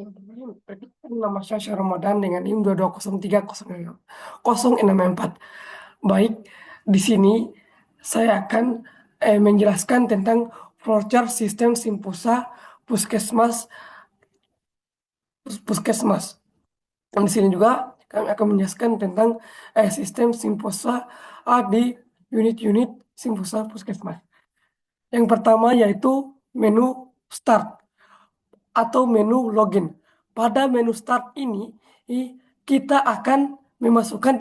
Nama saya Syah Ramadan dengan NIM 2203064. Baik, di sini saya akan menjelaskan tentang flowchart sistem Simpusa Puskesmas Puskesmas. Dan di sini juga kami akan menjelaskan tentang sistem Simpusa di unit-unit Simpusa Puskesmas. Yang pertama yaitu menu start atau menu login. Pada menu start ini, kita akan memasukkan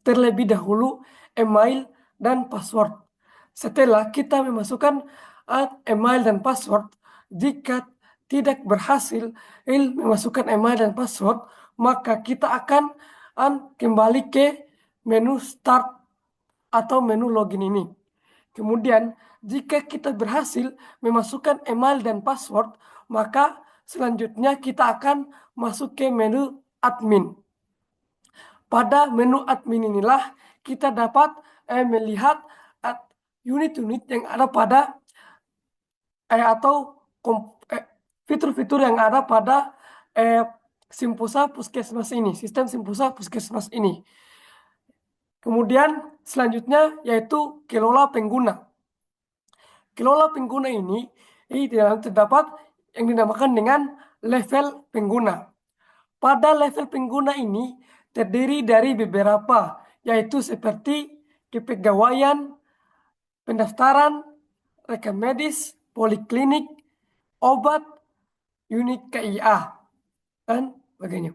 terlebih dahulu email dan password. Setelah kita memasukkan email dan password, jika tidak berhasil memasukkan email dan password, maka kita akan kembali ke menu start atau menu login ini. Kemudian, jika kita berhasil memasukkan email dan password, maka selanjutnya kita akan masuk ke menu admin. Pada menu admin inilah kita dapat melihat unit-unit yang ada pada atau fitur-fitur yang ada pada Simpusa Puskesmas ini, sistem Simpusa Puskesmas ini. Kemudian selanjutnya yaitu kelola pengguna. Kelola pengguna ini di dalam terdapat yang dinamakan dengan level pengguna. Pada level pengguna ini terdiri dari beberapa, yaitu seperti kepegawaian, pendaftaran, rekam medis, poliklinik, obat, unit KIA, dan sebagainya.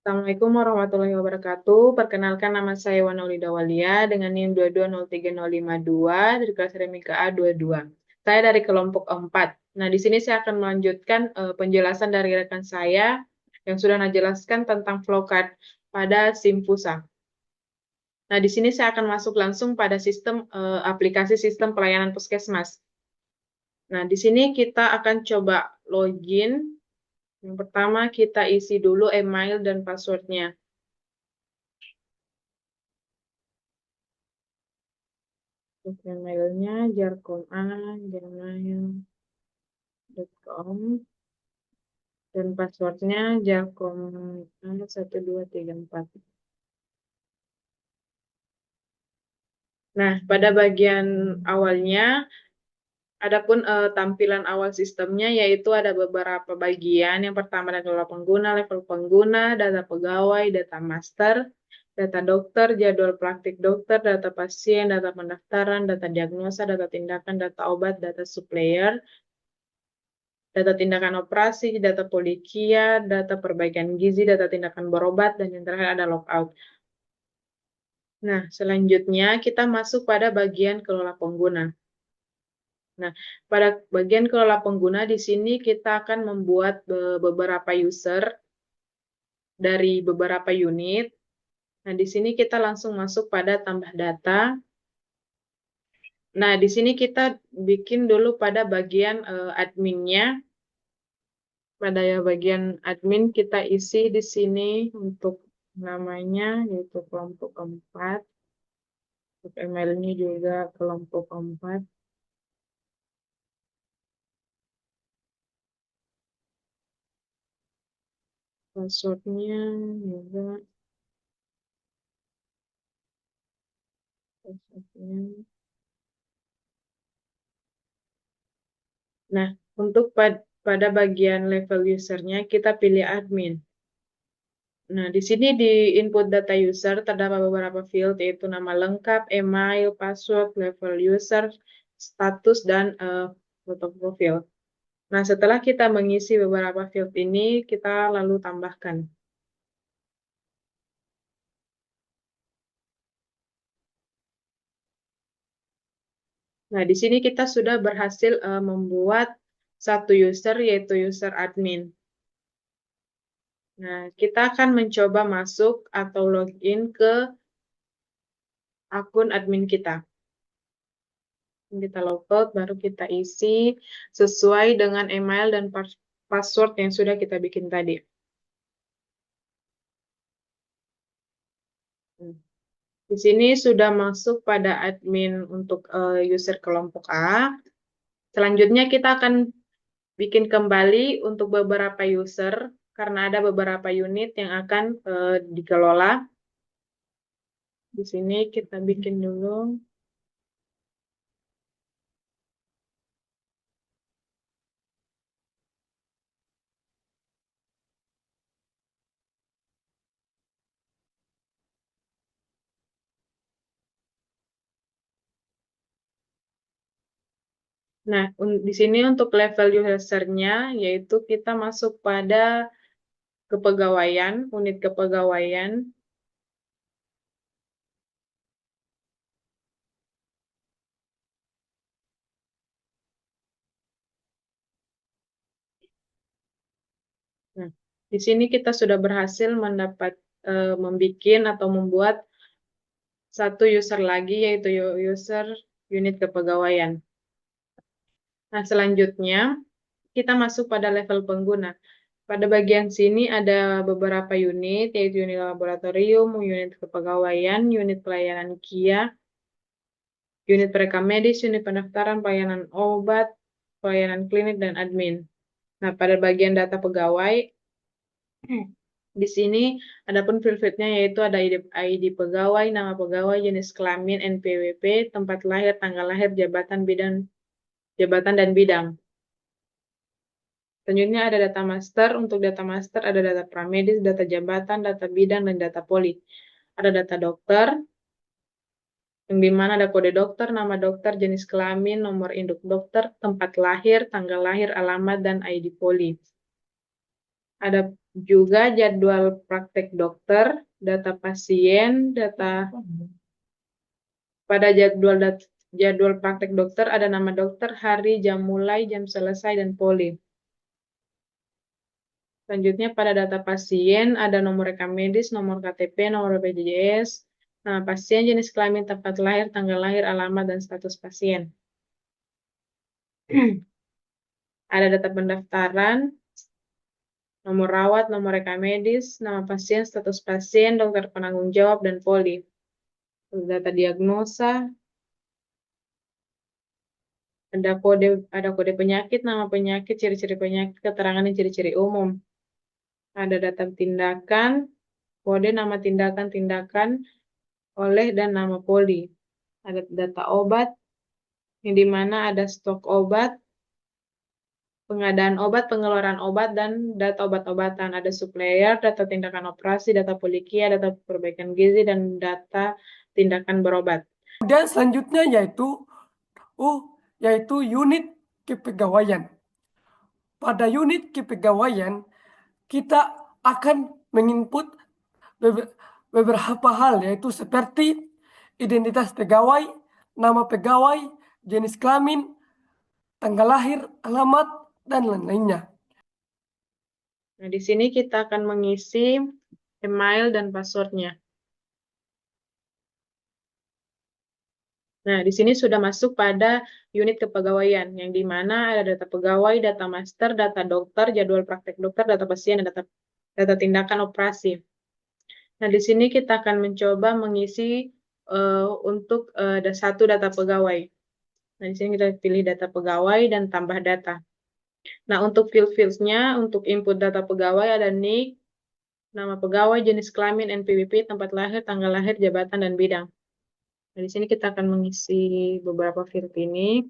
Assalamualaikum warahmatullahi wabarakatuh. Perkenalkan nama saya Wanolida Walia dengan NIM 2203052 dari kelas Remika A22. Saya dari kelompok 4. Nah, di sini saya akan melanjutkan penjelasan dari rekan saya yang sudah menjelaskan tentang flowchart pada Simpusa. Nah, di sini saya akan masuk langsung pada sistem aplikasi sistem pelayanan puskesmas. Nah, di sini kita akan coba login. Yang pertama kita isi dulu email dan passwordnya. Emailnya jarcom@gmail.com dan passwordnya jarcom1234. Nah, pada bagian awalnya, adapun tampilan awal sistemnya yaitu ada beberapa bagian. Yang pertama ada kelola pengguna, level pengguna, data pegawai, data master, data dokter, jadwal praktik dokter, data pasien, data pendaftaran, data diagnosa, data tindakan, data obat, data supplier, data tindakan operasi, data polikia, data perbaikan gizi, data tindakan berobat, dan yang terakhir ada logout. Nah, selanjutnya kita masuk pada bagian kelola pengguna. Nah, pada bagian kelola pengguna di sini kita akan membuat beberapa user dari beberapa unit. Nah, di sini kita langsung masuk pada tambah data. Nah, di sini kita bikin dulu pada bagian adminnya. Pada bagian admin kita isi di sini untuk namanya yaitu kelompok 4. Untuk emailnya juga kelompok 4. Passwordnya juga passwordnya. Nah, untuk pada bagian level usernya kita pilih admin. Nah, di sini di input data user terdapat beberapa field yaitu nama lengkap, email, password, level user, status, dan foto profil. Nah, setelah kita mengisi beberapa field ini, kita lalu tambahkan. Nah, di sini kita sudah berhasil membuat satu user yaitu user admin. Nah, kita akan mencoba masuk atau login ke akun admin kita. Kita logout, baru kita isi sesuai dengan email dan password yang sudah kita bikin tadi. Di sini sudah masuk pada admin untuk user kelompok A. Selanjutnya kita akan bikin kembali untuk beberapa user karena ada beberapa unit yang akan dikelola. Di sini kita bikin dulu. Nah, di sini untuk level usernya, yaitu kita masuk pada kepegawaian, unit kepegawaian. Nah, di sini kita sudah berhasil membuat atau membuat satu user lagi, yaitu user unit kepegawaian. Nah, selanjutnya kita masuk pada level pengguna. Pada bagian sini ada beberapa unit, yaitu unit laboratorium, unit kepegawaian, unit pelayanan KIA, unit perekam medis, unit pendaftaran, pelayanan obat, pelayanan klinik, dan admin. Nah, pada bagian data pegawai, di sini adapun field-fieldnya yaitu ada ID pegawai, nama pegawai, jenis kelamin, NPWP, tempat lahir, tanggal lahir, jabatan dan bidang. Selanjutnya ada data master. Untuk data master ada data pramedis, data jabatan, data bidang, dan data poli. Ada data dokter, yang dimana ada kode dokter, nama dokter, jenis kelamin, nomor induk dokter, tempat lahir, tanggal lahir, alamat, dan ID poli. Ada juga jadwal praktek dokter, data pasien, pada jadwal praktek dokter ada nama dokter, hari, jam mulai, jam selesai, dan poli. Selanjutnya pada data pasien ada nomor rekam medis, nomor KTP, nomor BPJS, nama pasien, jenis kelamin, tempat lahir, tanggal lahir, alamat, dan status pasien. Ada data pendaftaran, nomor rawat, nomor rekam medis, nama pasien, status pasien, dokter penanggung jawab, dan poli. Data diagnosa, ada kode penyakit, nama penyakit, ciri-ciri penyakit, keterangan dan ciri-ciri umum. Ada data tindakan, kode, nama tindakan oleh dan nama poli. Ada data obat, yang dimana ada stok obat, pengadaan obat, pengeluaran obat, dan data obat-obatan. Ada supplier, data tindakan operasi, data polikia, data perbaikan gizi, dan data tindakan berobat. Dan selanjutnya yaitu unit kepegawaian. Pada unit kepegawaian, kita akan menginput beberapa hal, yaitu seperti identitas pegawai, nama pegawai, jenis kelamin, tanggal lahir, alamat, dan lain-lainnya. Nah, di sini kita akan mengisi email dan passwordnya. Nah, di sini sudah masuk pada unit kepegawaian, yang di mana ada data pegawai, data master, data dokter, jadwal praktek dokter, data pasien, dan data tindakan operasi. Nah, di sini kita akan mencoba mengisi untuk satu data pegawai. Nah, di sini kita pilih data pegawai dan tambah data. Nah, untuk field-fieldnya, untuk input data pegawai ada NIK, nama pegawai, jenis kelamin, NPWP, tempat lahir, tanggal lahir, jabatan, dan bidang. Nah, di sini kita akan mengisi beberapa field ini.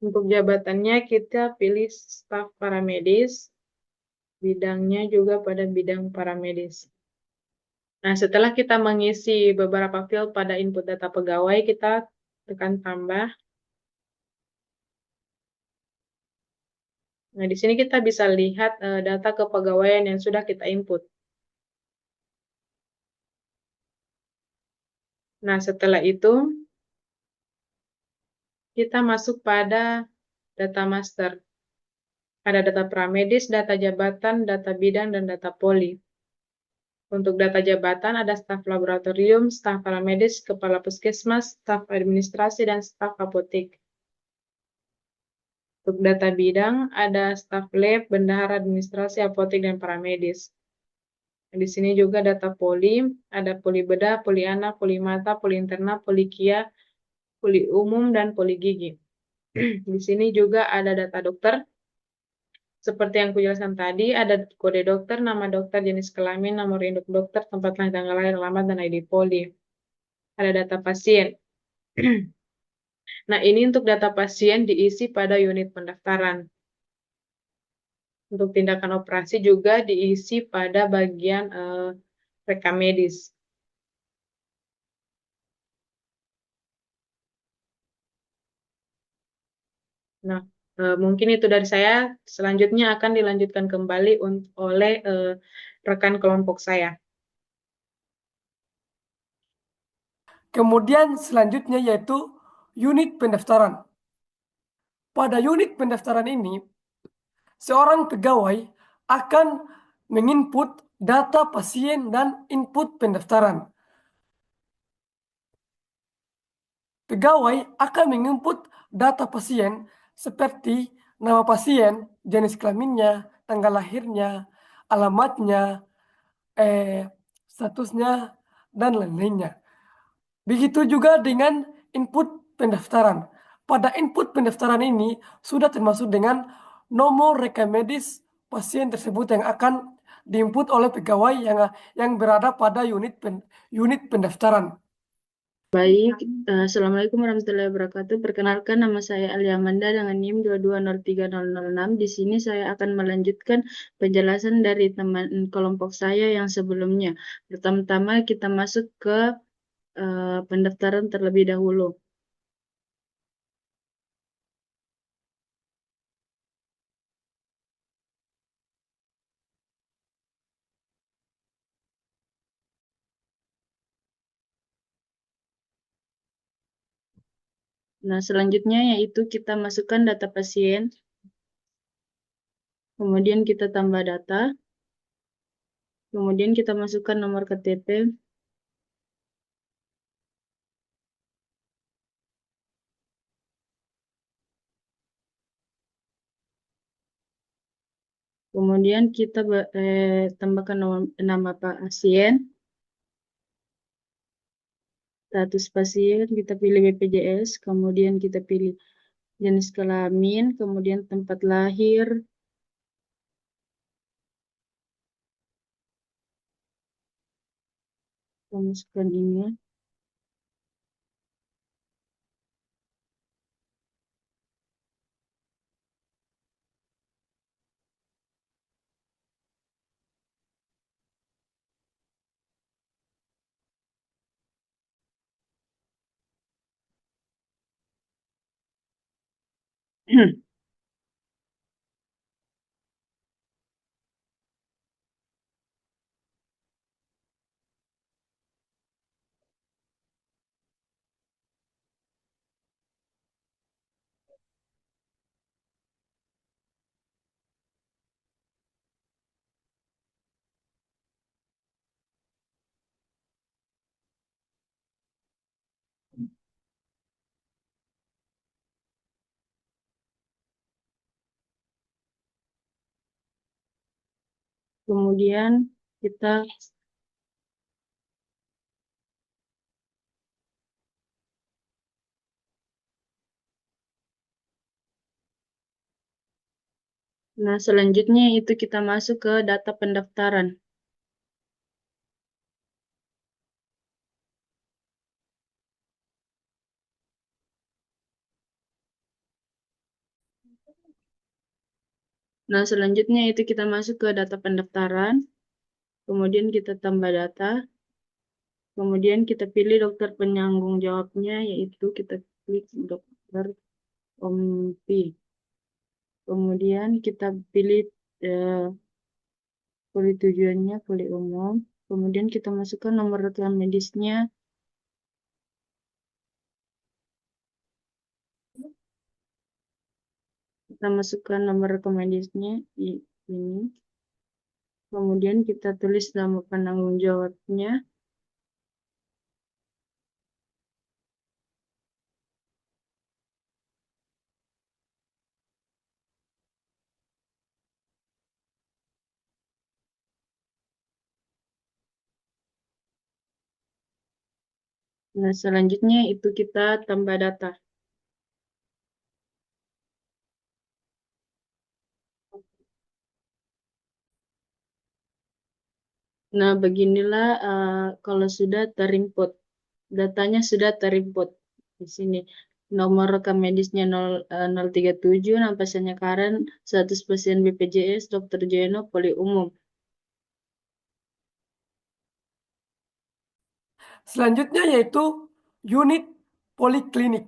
Untuk jabatannya kita pilih staf paramedis, bidangnya juga pada bidang paramedis. Nah, setelah kita mengisi beberapa field pada input data pegawai, kita tekan tambah. Nah, di sini kita bisa lihat data kepegawaian yang sudah kita input. Nah, setelah itu kita masuk pada data master. Ada data pramedis, data jabatan, data bidang, dan data poli. Untuk data jabatan ada staf laboratorium, staf paramedis, kepala puskesmas, staf administrasi, dan staf apotek. Untuk data bidang ada staf lab, bendahara, administrasi, apotek, dan paramedis. Di sini juga data poli, ada poli bedah, poli anak, poli mata, poli interna, poli kia, poli umum, dan poli gigi. Di sini juga ada data dokter. Seperti yang kujelaskan tadi, ada kode dokter, nama dokter, jenis kelamin, nomor induk dokter, tempat lahir, tanggal lahir, alamat, dan ID poli. Ada data pasien. Nah, ini untuk data pasien diisi pada unit pendaftaran. Untuk tindakan operasi juga diisi pada bagian rekam medis. Nah, mungkin itu dari saya. Selanjutnya akan dilanjutkan kembali oleh rekan kelompok saya. Kemudian selanjutnya yaitu unit pendaftaran. Pada unit pendaftaran ini, seorang pegawai akan menginput data pasien dan input pendaftaran. Pegawai akan menginput data pasien seperti nama pasien, jenis kelaminnya, tanggal lahirnya, alamatnya, statusnya, dan lain-lainnya. Begitu juga dengan input pendaftaran. Pada input pendaftaran ini sudah termasuk dengan nomor rekam medis pasien tersebut yang akan diinput oleh pegawai yang berada pada unit pendaftaran. Baik, Assalamualaikum warahmatullahi wabarakatuh. Perkenalkan, nama saya Alia Amanda dengan NIM 2203006. Di sini saya akan melanjutkan penjelasan dari teman kelompok saya yang sebelumnya. Pertama-tama kita masuk ke pendaftaran terlebih dahulu. Nah, selanjutnya yaitu kita masukkan data pasien, kemudian kita tambah data, kemudian kita masukkan nomor KTP, kemudian kita tambahkan nama pasien, status pasien, kita pilih BPJS, kemudian kita pilih jenis kelamin, kemudian tempat lahir, kita masukkan ini. Kemudian kita selanjutnya itu kita masuk ke data pendaftaran. Nah, selanjutnya itu kita masuk ke data pendaftaran, kemudian kita tambah data, kemudian kita pilih dokter penyanggung jawabnya, yaitu kita klik dokter Ompi. Kemudian kita pilih poli tujuannya, poli umum. Kemudian kita masukkan nomor rekam medisnya. Kita masukkan nomor rekam medisnya di ini. Kemudian kita tulis nama penanggung jawabnya. Nah, selanjutnya itu kita tambah data. Nah, beginilah kalau sudah terinput. Datanya sudah terinput. Di sini nomor rekam medisnya 037, nama pasiennya Karen, status pasien BPJS, Dr. Jono, poli umum. Selanjutnya yaitu unit poliklinik.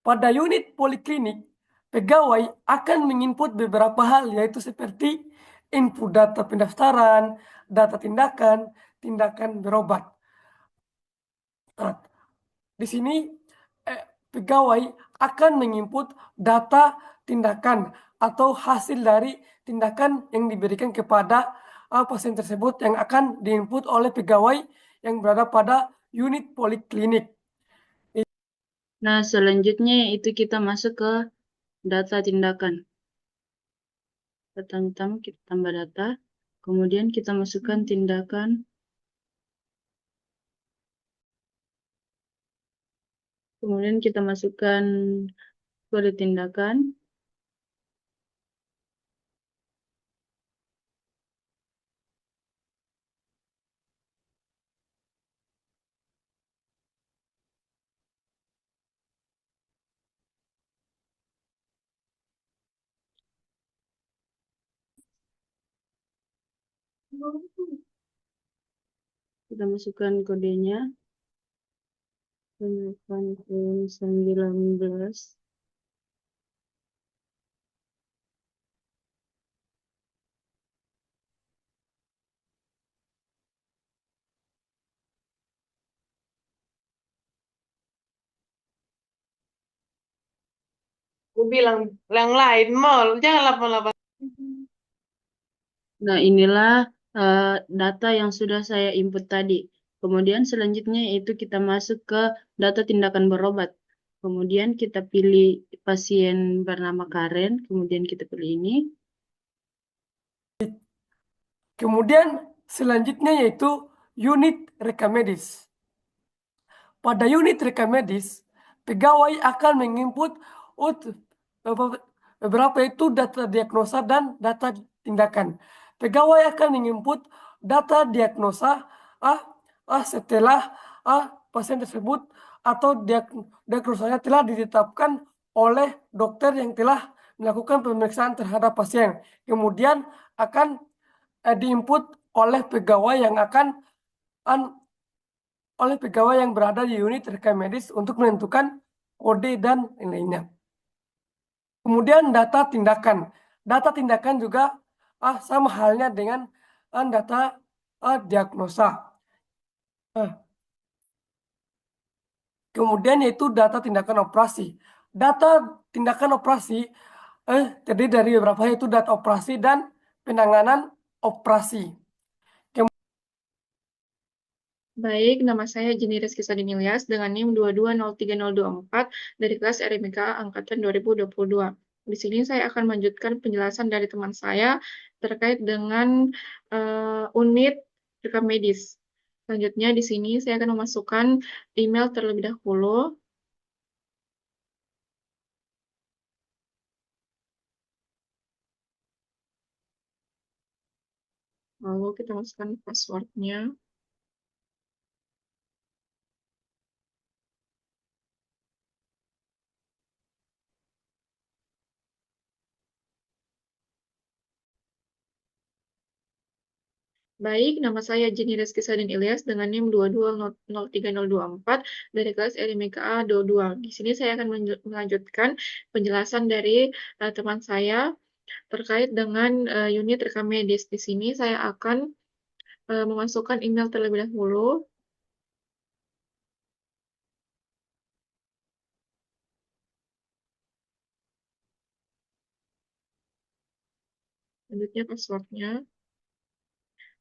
Pada unit poliklinik, pegawai akan menginput beberapa hal, yaitu seperti input data pendaftaran, data tindakan, tindakan berobat. Nah, di sini pegawai akan menginput data tindakan atau hasil dari tindakan yang diberikan kepada pasien tersebut yang akan diinput oleh pegawai yang berada pada unit poliklinik. Nah, selanjutnya itu kita masuk ke data tindakan. Pertama-tama kita tambah data, kemudian kita masukkan tindakan, kemudian kita masukkan kode tindakan, kita masukkan kodenya, 19. Aku bilang yang lain mal, jangan 88. Nah, inilah data yang sudah saya input tadi. Kemudian selanjutnya itu kita masuk ke data tindakan berobat. Kemudian kita pilih pasien bernama Karen, kemudian kita pilih ini. Kemudian selanjutnya yaitu unit rekam medis. Pada unit rekam medis, pegawai akan menginput beberapa itu data diagnosa dan data tindakan. Pegawai akan menginput data diagnosa setelah pasien tersebut atau diagnosanya telah ditetapkan oleh dokter yang telah melakukan pemeriksaan terhadap pasien. Kemudian akan diinput oleh pegawai yang akan oleh pegawai yang berada di unit rekam medis untuk menentukan kode dan lain-lainnya. Kemudian data tindakan. Data tindakan juga sama halnya dengan data diagnosa. Kemudian yaitu data tindakan operasi. Data tindakan operasi terdiri dari beberapa, yaitu data operasi dan penanganan operasi. Baik, nama saya Jenny Rizky Sadin Ilyas dengan NIM 2203024 dari kelas RMK Angkatan 2022. Di sini saya akan melanjutkan penjelasan dari teman saya terkait dengan unit rekam medis. Selanjutnya di sini saya akan memasukkan email terlebih dahulu. Lalu kita masukkan passwordnya. Baik, nama saya Jenny Rizky Sadin Ilyas dengan NIM 2203024 dari kelas LMKA 22. Di sini saya akan melanjutkan penjelasan dari teman saya terkait dengan unit rekam medis. Di sini saya akan memasukkan email terlebih dahulu. Selanjutnya passwordnya.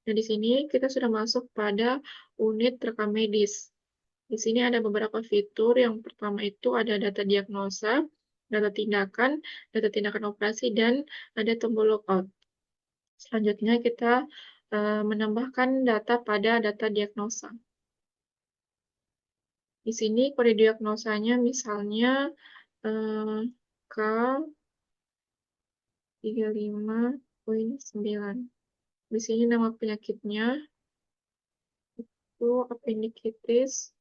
Dan di sini kita sudah masuk pada unit rekam medis. Di sini ada beberapa fitur. Yang pertama itu ada data diagnosa, data tindakan operasi, dan ada tombol logout. Selanjutnya kita menambahkan data pada data diagnosa. Di sini kode diagnosanya misalnya K35.9. Di sini nama penyakitnya itu appendicitis.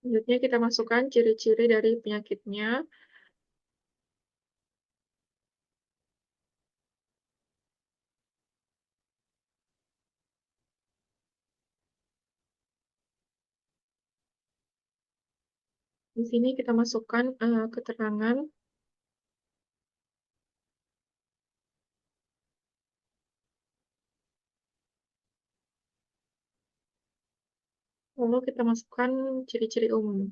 Selanjutnya kita masukkan ciri-ciri dari penyakitnya. Di sini kita masukkan keterangan. Lalu kita masukkan ciri-ciri umum.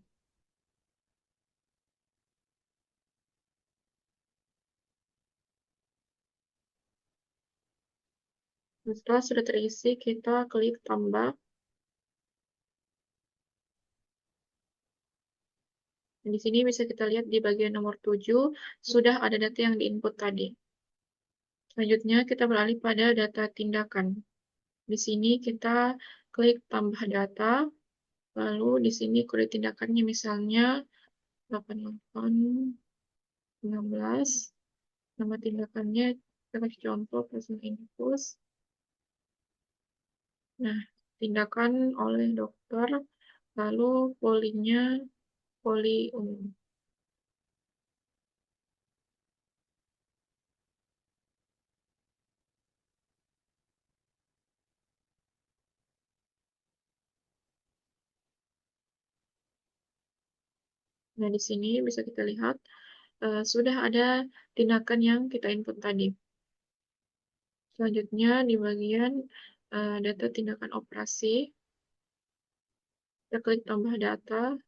Nah, setelah sudah terisi, kita klik tambah. Dan di sini bisa kita lihat di bagian nomor 7, sudah ada data yang diinput tadi. Selanjutnya kita beralih pada data tindakan. Di sini kita klik tambah data, lalu di sini kode tindakannya misalnya 8816, nama tindakannya kita kasih contoh plasma infus. Nah, tindakan oleh dokter, lalu polinya poli umum. Nah, di sini bisa kita lihat sudah ada tindakan yang kita input tadi. Selanjutnya di bagian data tindakan operasi, kita klik tambah data,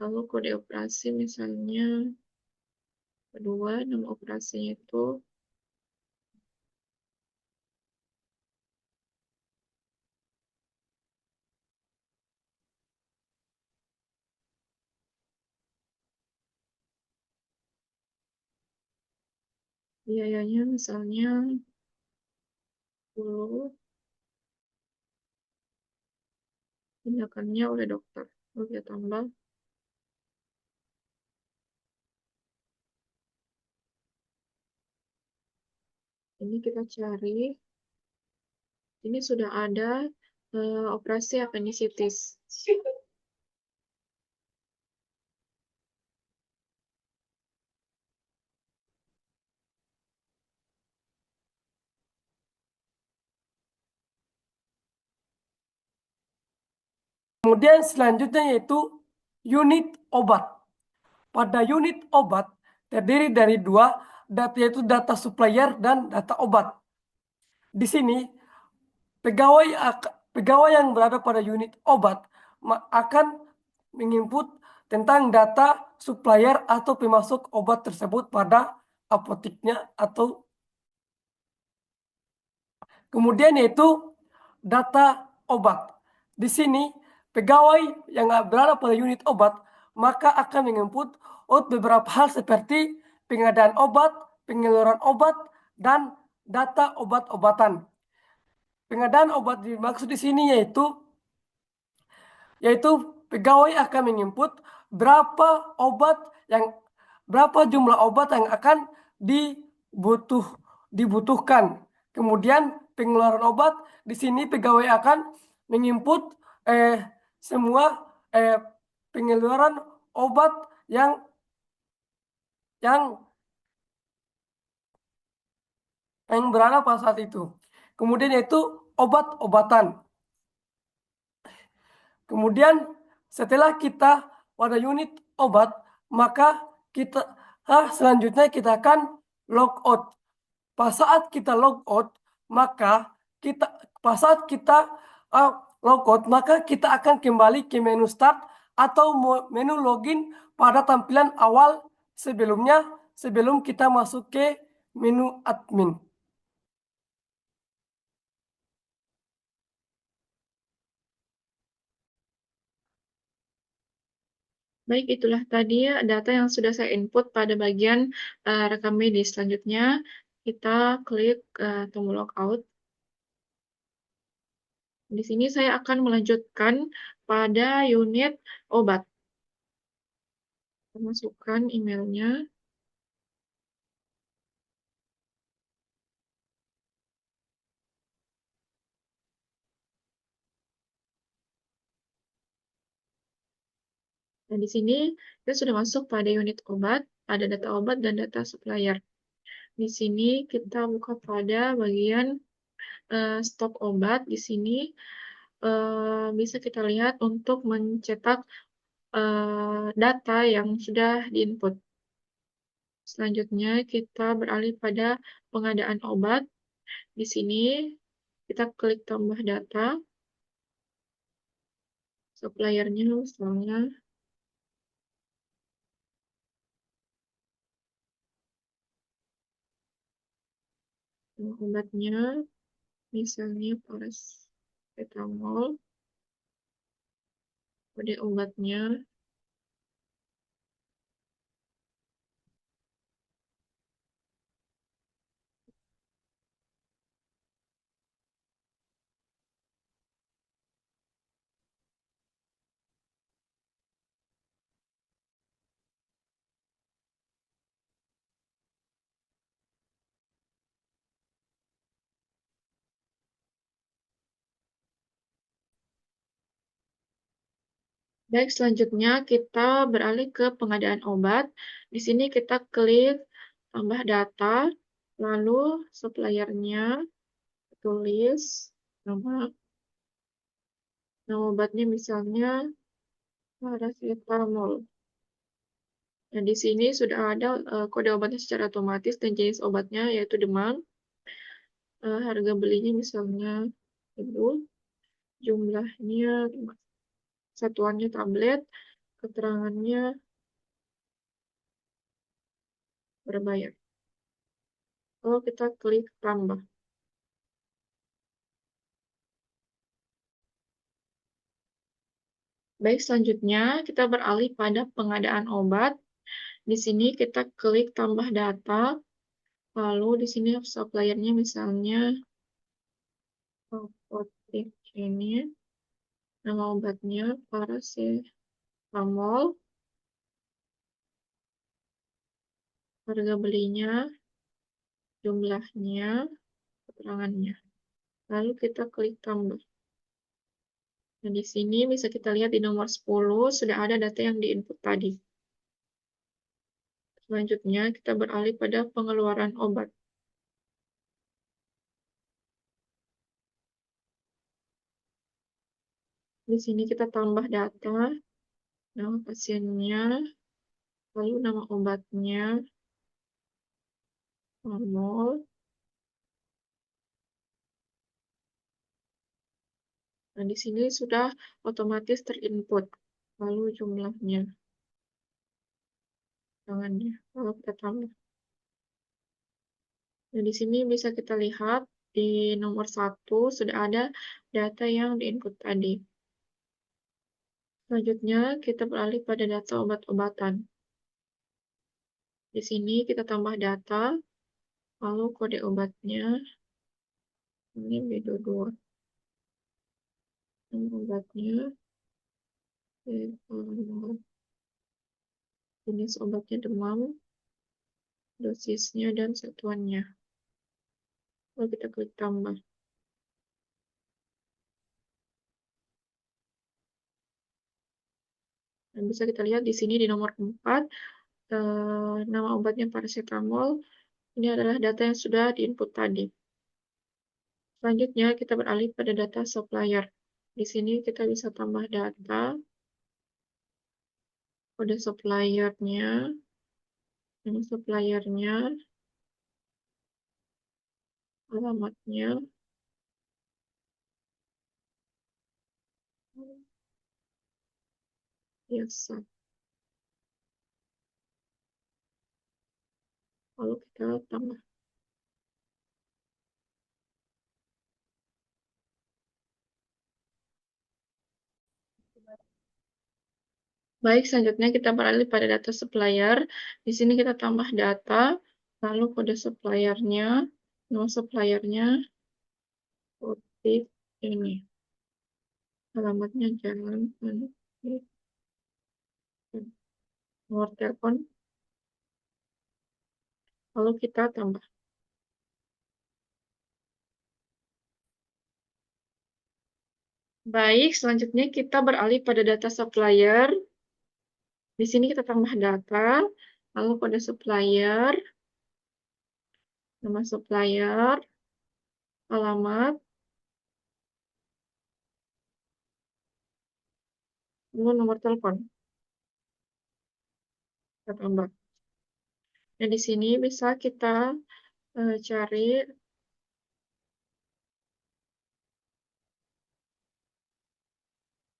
lalu kode operasi misalnya kedua, nama operasinya itu biayanya misalnya 10, tindakannya oleh dokter. Lalu kita tambah. Ini kita cari. Ini sudah ada operasi appendicitis. Kemudian selanjutnya yaitu unit obat. Pada unit obat terdiri dari dua data, yaitu data supplier dan data obat. Di sini pegawai yang berada pada unit obat akan menginput tentang data supplier atau pemasok obat tersebut pada apoteknya atau kemudian yaitu data obat. Di sini pegawai yang berada pada unit obat maka akan menginput beberapa hal seperti pengadaan obat, penyaluran obat, dan data obat-obatan. Pengadaan obat dimaksud di sini yaitu pegawai akan menginput berapa jumlah obat yang akan dibutuhkan. Kemudian pengeluaran obat di sini pegawai akan menginput semua pengeluaran obat yang berada pada saat itu. Kemudian yaitu obat-obatan. Kemudian setelah kita pada unit obat, maka selanjutnya kita akan log out. Pada saat kita log out, maka pada saat kita logout, maka kita akan kembali ke menu start atau menu login pada tampilan awal sebelumnya sebelum kita masuk ke menu admin. Baik, itulah tadi ya data yang sudah saya input pada bagian rekam medis. Selanjutnya, kita klik tombol logout. Di sini saya akan melanjutkan pada unit obat. Masukkan emailnya. Dan di sini kita sudah masuk pada unit obat, ada data obat dan data supplier. Di sini kita buka pada bagian stok obat. Di sini bisa kita lihat untuk mencetak data yang sudah diinput. Selanjutnya kita beralih pada pengadaan obat. Di sini kita klik tambah data. Suppliernya misalnya obatnya misalnya paracetamol, kode obatnya. Baik, selanjutnya kita beralih ke pengadaan obat. Di sini kita klik tambah data, lalu suppliernya tulis nama obatnya misalnya paracetamol. Dan di sini sudah ada kode obatnya secara otomatis dan jenis obatnya yaitu demam. Harga belinya misalnya itu, jumlahnya, satuannya tablet, keterangannya berbayar. Kalau kita klik tambah. Baik, selanjutnya kita beralih pada pengadaan obat. Di sini kita klik tambah data, lalu di sini suppliernya misalnya apotek ini, nama obatnya paracetamol, harga belinya, jumlahnya, keterangannya. Lalu kita klik tambah. Nah, di sini bisa kita lihat di nomor 10 sudah ada data yang diinput tadi. Selanjutnya kita beralih pada pengeluaran obat. Di sini kita tambah data, nama pasiennya, lalu nama obatnya, nomor. Nah, di sini sudah otomatis terinput, lalu jumlahnya, tangannya, lalu kita tambah. Nah, di sini bisa kita lihat di nomor 1 sudah ada data yang diinput tadi. Selanjutnya kita beralih pada data obat-obatan. Di sini kita tambah data, lalu kode obatnya, ini B22. Nama obatnya, jenis obatnya demam, dosisnya, dan satuannya. Lalu kita klik tambah. Dan bisa kita lihat di sini di nomor 4, nama obatnya paracetamol. Ini adalah data yang sudah diinput tadi. Selanjutnya kita beralih pada data supplier. Di sini kita bisa tambah data, kode suppliernya, nama suppliernya, alamatnya, biasa. Lalu kita tambah. Baik, selanjutnya kita beralih pada data supplier. Di sini kita tambah data, lalu kode suppliernya, nama suppliernya, kutip ini. Alamatnya Jalan nomor telepon, lalu kita tambah. Baik, selanjutnya kita beralih pada data supplier. Di sini kita tambah data, lalu kode supplier, nama supplier, alamat, lalu nomor telepon. Kita tambah. Nah, di sini bisa kita cari.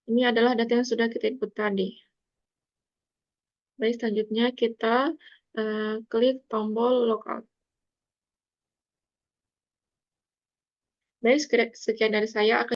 Ini adalah data yang sudah kita input tadi. Baik, selanjutnya kita klik tombol logout. Baik, sekian dari saya.